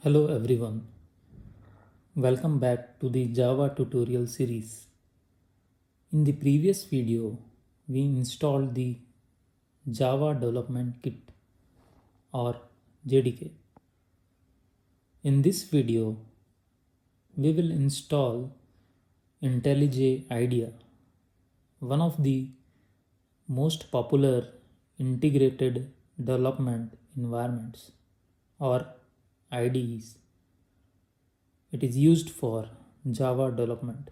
Hello everyone, welcome back to the Java tutorial series. In the previous video, we installed the Java Development Kit or JDK. In this video, we will install IntelliJ IDEA, one of the most popular integrated development environments or IDEs. It is used for Java development.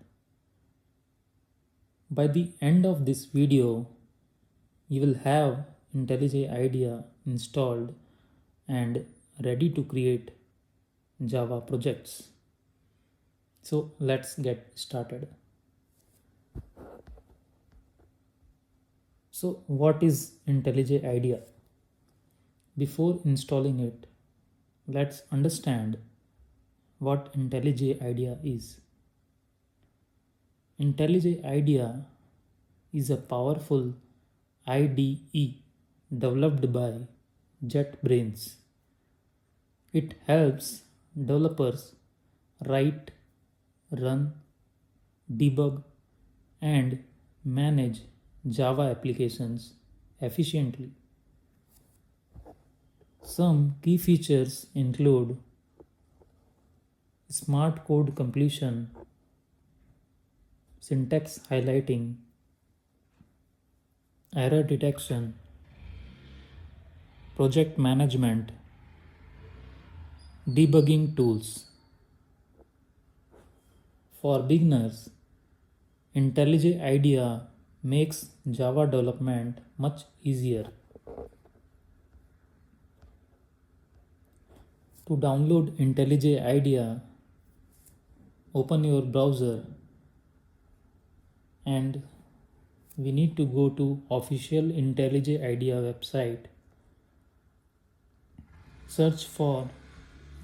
By the end of this video, you will have IntelliJ IDEA installed and ready to create Java projects. So let's get started. So what is IntelliJ IDEA? Before installing it, let's understand what IntelliJ IDEA is. IntelliJ IDEA is a powerful IDE developed by JetBrains. It helps developers write, run, debug, and manage Java applications efficiently. Some key features include smart code completion, syntax highlighting, error detection, project management, debugging tools. For beginners, IntelliJ IDEA makes Java development much easier. To download IntelliJ IDEA, open your browser and we need to go to official IntelliJ IDEA website. Search for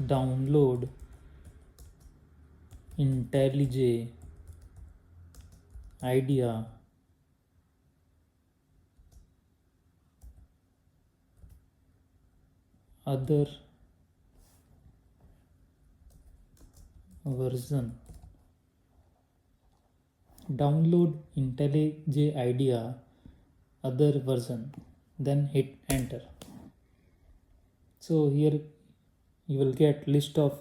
download IntelliJ IDEA other version. Download IntelliJ IDEA other version, then hit enter. So here you will get list of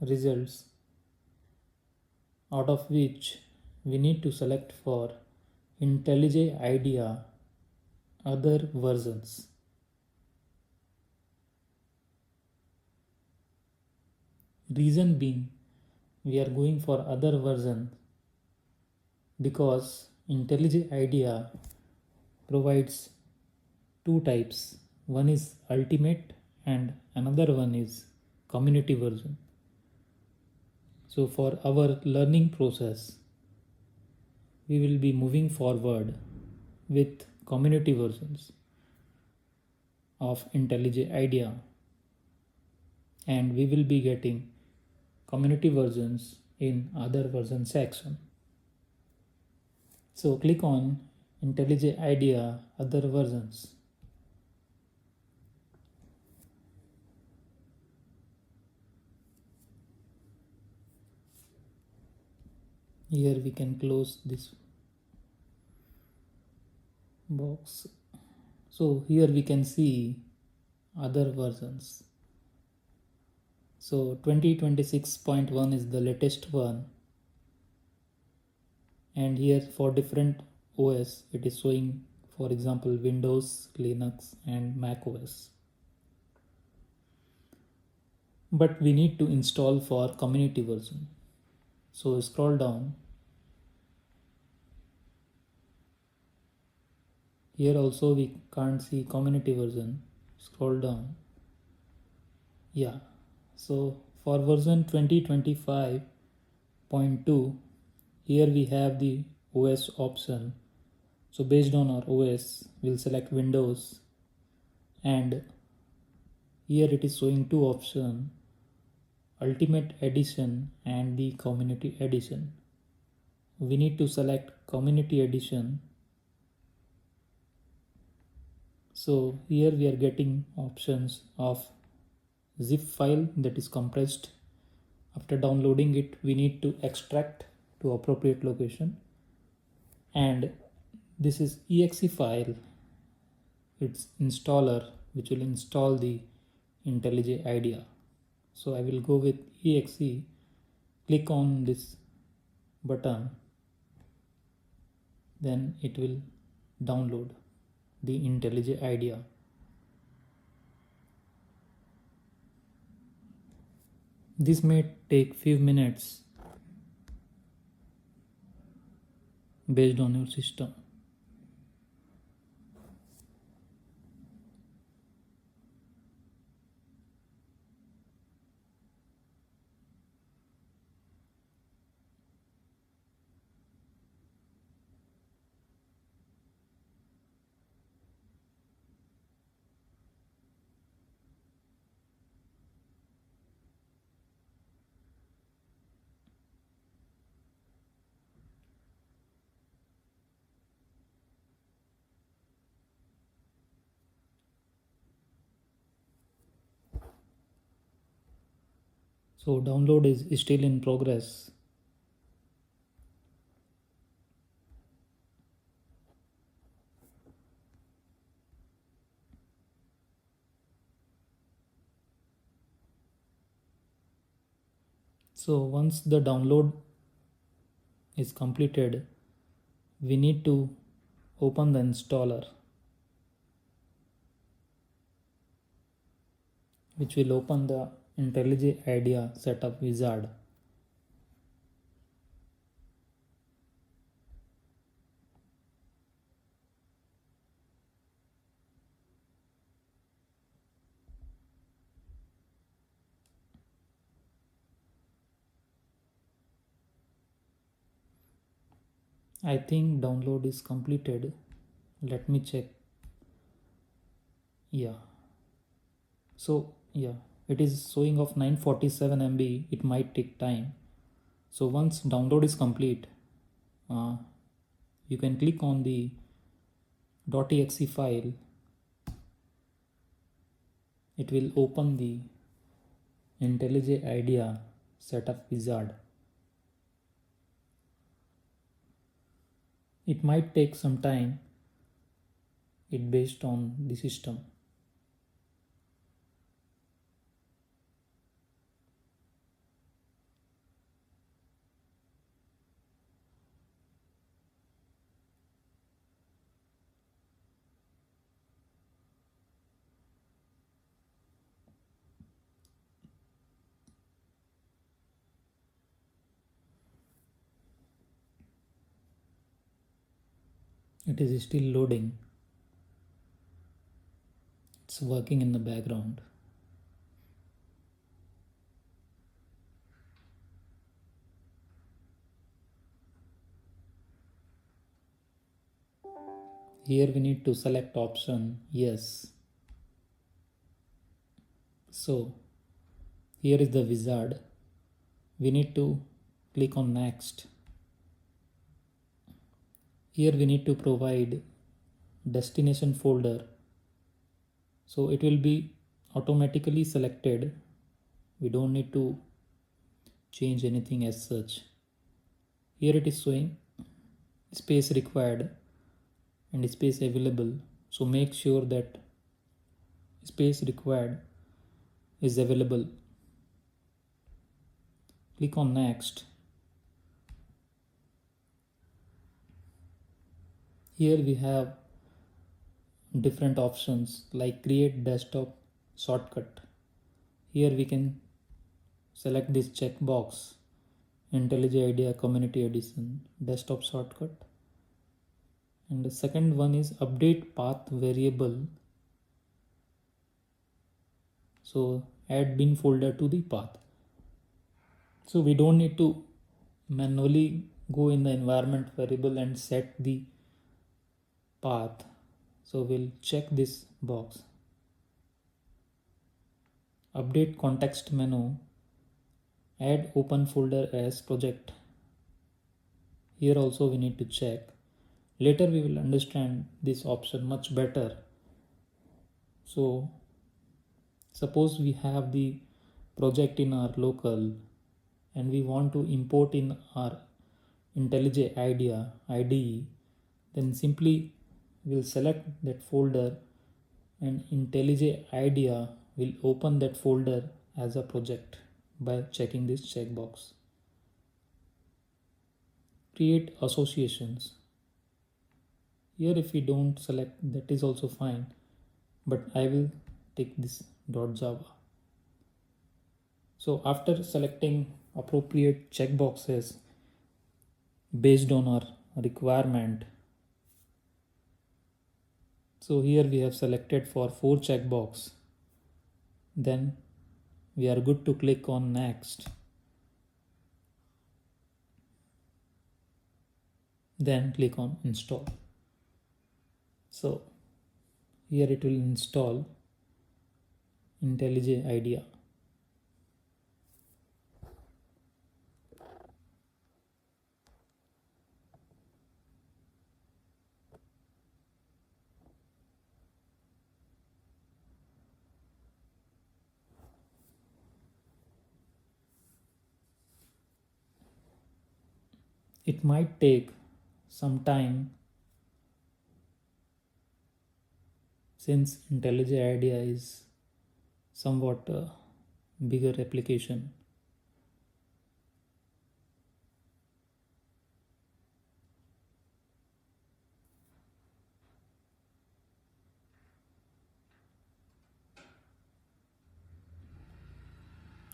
results, out of which we need to select for IntelliJ IDEA other versions. Reason being, we are going for other version because IntelliJ IDEA provides two types. One is ultimate and another one is community version. So for our learning process, we will be moving forward with community versions of IntelliJ IDEA, and we will be getting community versions in other version section. So click on IntelliJ IDEA other versions. Here we can close this box. So here we can see other versions. So 2026.1 is the latest one, and here for different OS it is showing, for example, Windows, Linux and Mac OS. But we need to install for community version. So scroll down. Here also we can't see community version. Scroll down. Yeah. So for version 2025.2, here we have the OS option. So based on our OS, we'll select Windows, and here it is showing two options, Ultimate Edition and the Community Edition. We need to select Community Edition. So here we are getting options of zip file that is compressed. After downloading it, we need to extract to appropriate location, and this is exe file. It's installer which will install the IntelliJ IDEA. So I will go with exe, click on this button, then it will download the IntelliJ IDEA. This may take few minutes based on your system. So download is still in progress. So once the download is completed, we need to open the installer, which will open the IntelliJ IDEA setup wizard. I think download is completed. Let me check. Yeah. So yeah, it is showing of 947 MB. It might take time. So once download is complete, you can click on the .exe file. It will open the IntelliJ IDEA setup wizard. It might take some time, it based on the system. It is still loading. It's working in the background. Here we need to select option yes. So here is the wizard. We need to click on next. Here we need to provide destination folder. So it will be automatically selected. We don't need to change anything as such. Here it is showing space required and space available. So make sure that space required is available. Click on next. Here we have different options like create desktop shortcut. Here we can select this checkbox, IntelliJ IDEA Community Edition desktop shortcut. And the second one is update path variable. So add bin folder to the path. So we don't need to manually go in the environment variable and set the path. So we'll check this box. Update context menu, add open folder as project. Here also we need to check. Later we will understand this option much better. So Suppose we have the project in our local and we want to import in our IntelliJ IDEA IDE, then simply we'll select that folder and IntelliJ IDEA will open that folder as a project by checking this checkbox. Create associations. Here if we don't select, that is also fine, but I will take this .java. So after selecting appropriate checkboxes based on our requirement, so here we have selected for 4 checkbox, then we are good to click on next, then click on install. So here it will install IntelliJ IDEA. It might take some time since IntelliJ IDEA is somewhat bigger application.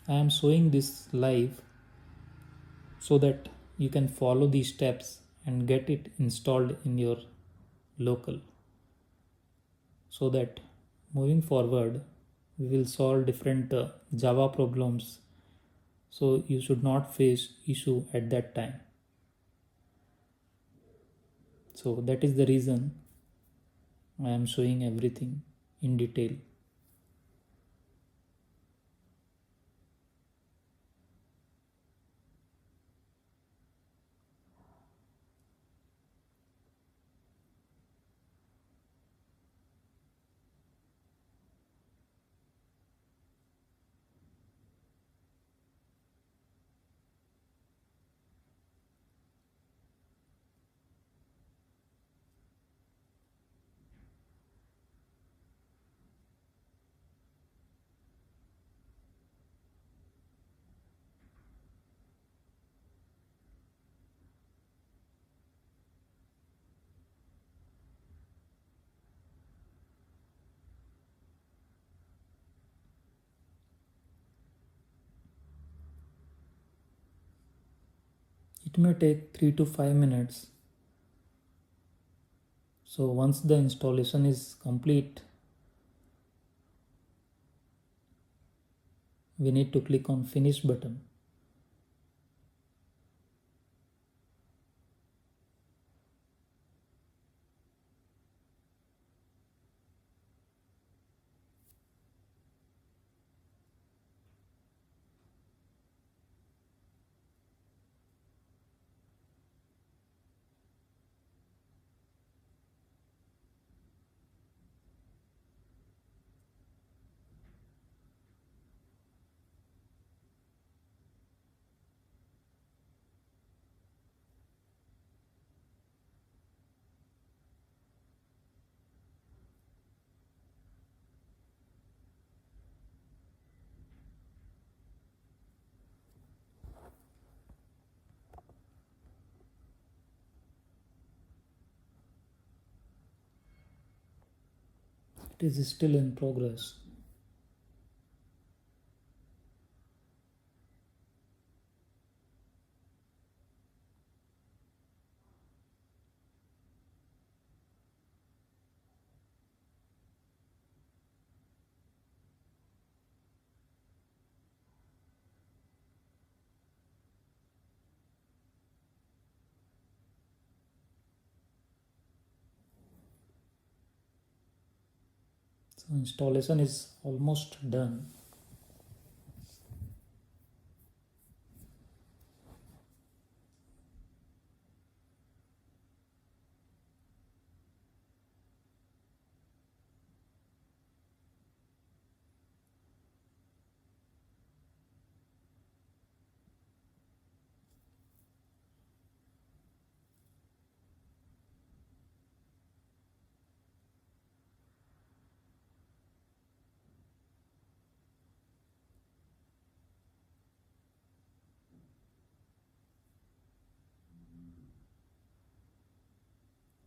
I am showing this live so that you can follow these steps and get it installed in your local, so that moving forward we will solve different Java problems, so you should not face issue at that time. So that is the reason I am showing everything in detail. It may take 3 to 5 minutes. So once the installation is complete, we need to click on finish button. It is still in progress. So installation is almost done.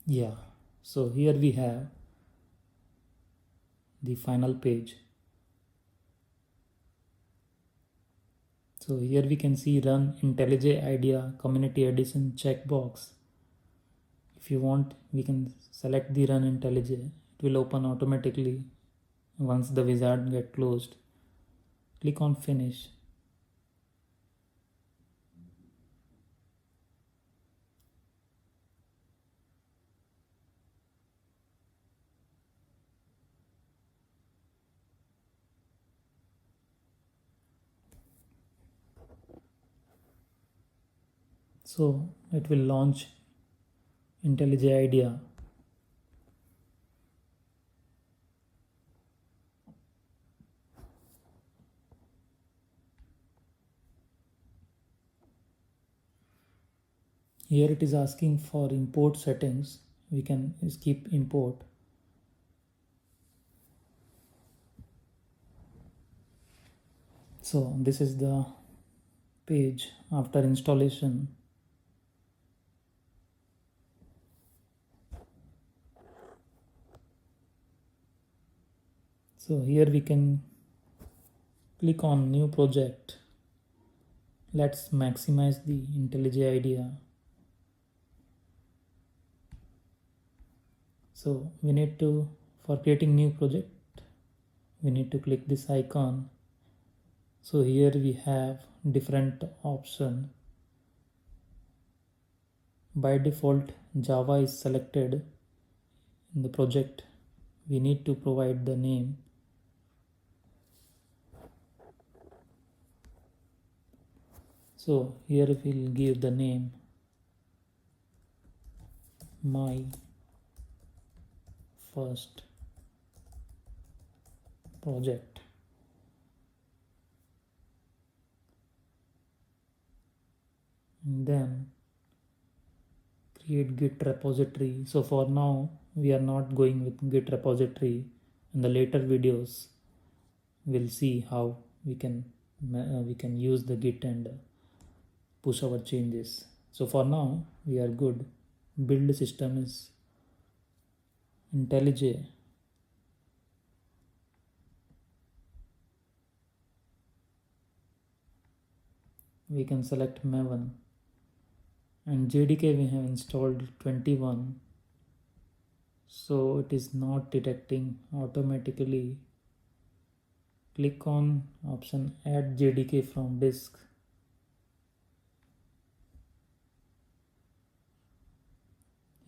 Yeah, so here we have the final page. So here we can see run IntelliJ IDEA Community Edition checkbox. If you want, we can select the run IntelliJ. It will open automatically once the wizard get closed. Click on finish. So it will launch IntelliJ IDEA. Here it is asking for import settings. We can skip import. So this is the page after installation. So here we can click on new project. Let's maximize the IntelliJ IDEA. So we need to, for creating new project, we need to click this icon. So here we have different option. By default, Java is selected in the project. We need to provide the name. So here we'll give the name my first project. And then create Git repository. So for now we are not going with Git repository. In the later videos we'll see how we can use the Git and push our changes. So for now we are good. Build system is IntelliJ. We can select Maven, and JDK we have installed 21, so it is not detecting automatically. Click on option add JDK from disk.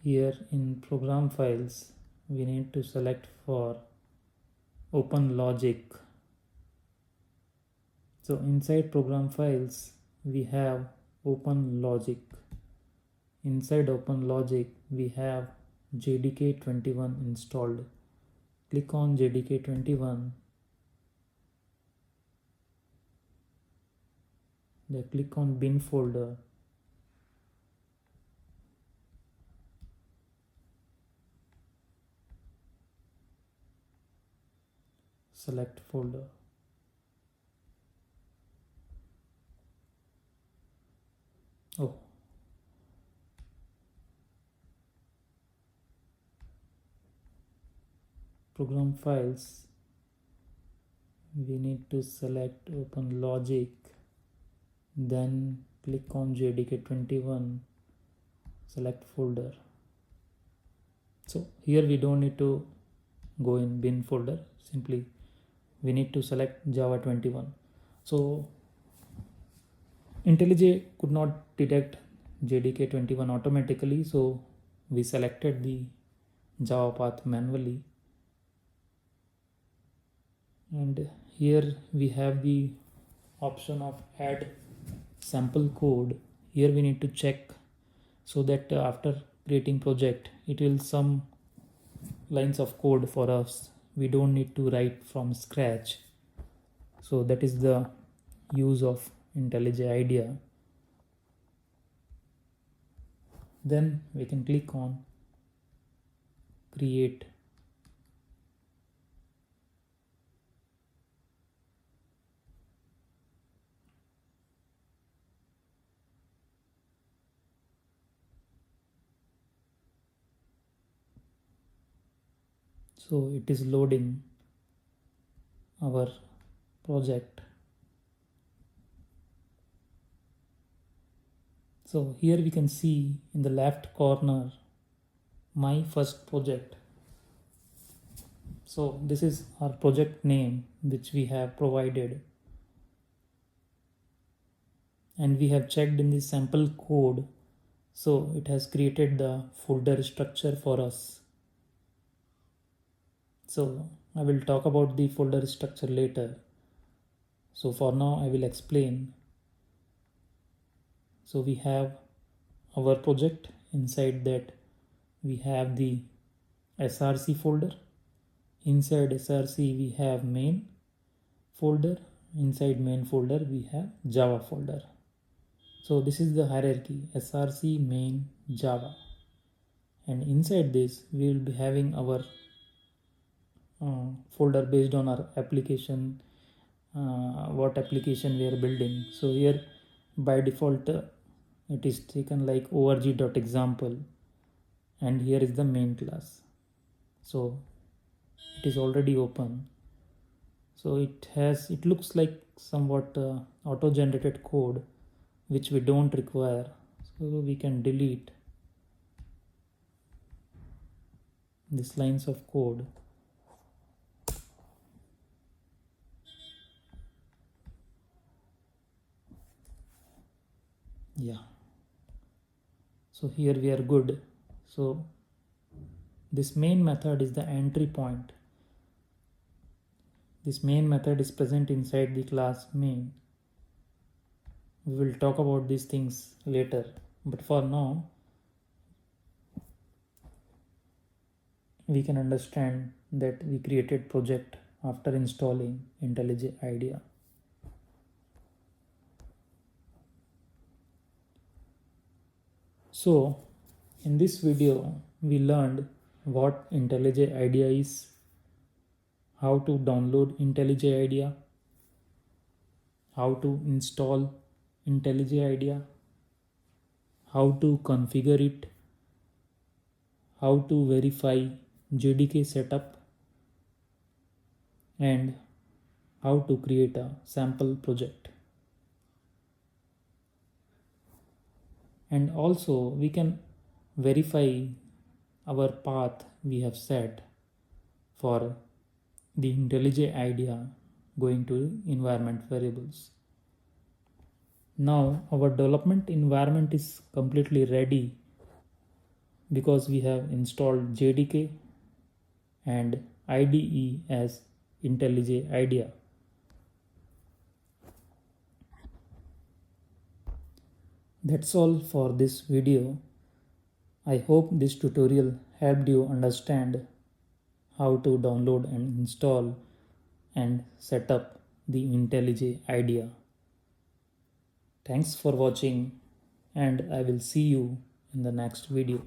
Here in program files we need to select for open logic. So inside program files we have open logic. Inside open logic we have JDK 21 installed. Click on JDK 21. Then click on bin folder. Select folder. Oh, program files we need to select open logic, then click on JDK 21, select folder. So here we don't need to go in bin folder, simply we need to select Java 21. So IntelliJ could not detect JDK 21 automatically, so we selected the Java path manually. And here we have the option of add sample code. Here we need to check so that after creating project it will some lines of code for us. We don't need to write from scratch. So that is the use of IntelliJ IDEA. Then we can click on create. So it is loading our project. So here we can see in the left corner my first project. So this is our project name which we have provided, and we have checked in the sample code, so it has created the folder structure for us. So I will talk about the folder structure later. So for now I will explain. So we have our project. Inside that we have the src folder. Inside src we have main folder. Inside main folder we have Java folder. So this is the hierarchy: src, main, Java. And inside this we will be having our folder based on our application, what application we are building. So here by default it is taken like org.example, and here is the main class. So it is already open. So it looks like somewhat auto generated code which we don't require, so we can delete these lines of code. Yeah, so here we are good. So this main method is the entry point. This main method is present inside the class main. We will talk about these things later, but for now we can understand that we created project after installing IntelliJ IDEA. So in this video we learned what IntelliJ IDEA is, how to download IntelliJ IDEA, how to install IntelliJ IDEA, how to configure it, how to verify JDK setup, and how to create a sample project. And also we can verify our path we have set for the IntelliJ IDEA going to environment variables. Now our development environment is completely ready because we have installed JDK and IDE as IntelliJ IDEA. That's all for this video. I hope this tutorial helped you understand how to download and install and set up the IntelliJ IDEA. Thanks for watching, and I will see you in the next video.